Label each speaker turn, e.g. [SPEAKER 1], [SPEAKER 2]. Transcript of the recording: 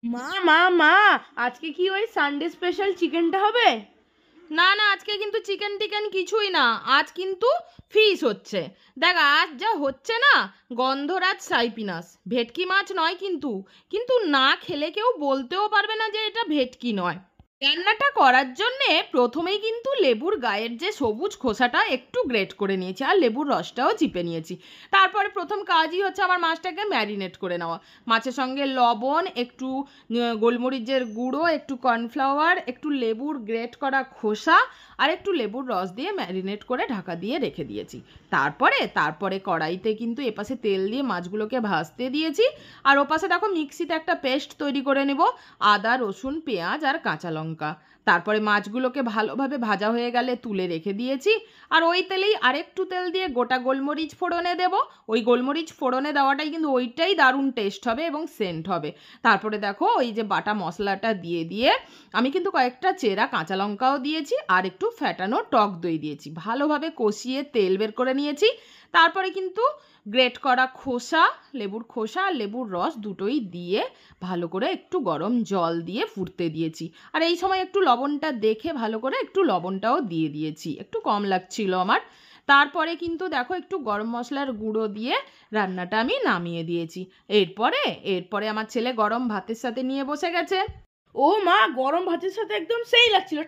[SPEAKER 1] মা মা মা আজকে কি ওই সানডে স্পেশাল চিকেনটা হবে?
[SPEAKER 2] না না, আজকে কিন্তু চিকেন টিকেন কিছুই না, আজ কিন্তু ফিশ হচ্ছে। দেখ আজ যা হচ্ছে না, গন্ধরাজ সাইপিনাস ভেটকি মাছ নয় কিন্তু। কিন্তু না খেলে কেউ বলতেও পারবে না যে এটা ভেটকি নয়। রান্নাটা করার জন্যে প্রথমেই কিন্তু লেবুর গায়ের যে সবুজ খোসাটা একটু গ্রেট করে নিয়েছি, আর লেবুর রসটাও চিপে নিয়েছি। তারপরে প্রথম কাজই হচ্ছে আমার মাছটাকে ম্যারিনেট করে নেওয়া। মাছের সঙ্গে লবণ, একটু গোলমরিচের গুঁড়ো, একটু কর্নফ্লাওয়ার, একটু লেবুর গ্রেট করা খোসা আর একটু লেবুর রস দিয়ে ম্যারিনেট করে ঢাকা দিয়ে রেখে দিয়েছি। তারপরে কড়াইতে কিন্তু এপাশে তেল দিয়ে মাছগুলোকে ভাজতে দিয়েছি। আর ওপাশে দেখো মিক্সিতে একটা পেস্ট তৈরি করে নেব, আদা রসুন পেঁয়াজ আর কাঁচা লঙ্কা। তারপরে মাছগুলোকে ভালোভাবে ভাজা হয়ে গেলে তুলে রেখে দিয়েছি। আর ওই তেলেই আরেকটু তেল দিয়ে গোটা গোলমরিচ ফোড়নে দেব। ওই গোলমরিচ ফোড়নে দেওয়াটাই কিন্তু ওইটাই দারুণ টেস্ট হবে এবং সেন্ট হবে। তারপরে দেখো ওই যে বাটা মশলাটা দিয়ে আমি কিন্তু কয়েকটা চেরা কাঁচা লঙ্কাও দিয়েছি আর একটু ফ্যাটানো টক দই দিয়েছি, ভালোভাবে কষিয়ে তেল বের করে নিয়েছি। তারপরে কিন্তু গ্রেট করা খোসা, লেবুর খোসা আর লেবুর রস দুটোই দিয়ে ভালো করে একটু গরম জল দিয়ে ফুটতে দিয়েছি। আর এই সময় একটু লবণটা দেখে ভালো করে একটু লবণটাও দিয়ে দিয়েছি, একটু কম লাগছিল আমার। তারপরে কিন্তু দেখো একটু গরম মশলার গুঁড়ো দিয়ে রান্নাটা আমি নামিয়ে দিয়েছি। এরপরে আমার ছেলে গরম ভাতের সাথে নিয়ে বসে গেছে।
[SPEAKER 1] ও মা, গরম ভাতের সাথে একদম সেই লাগছিল।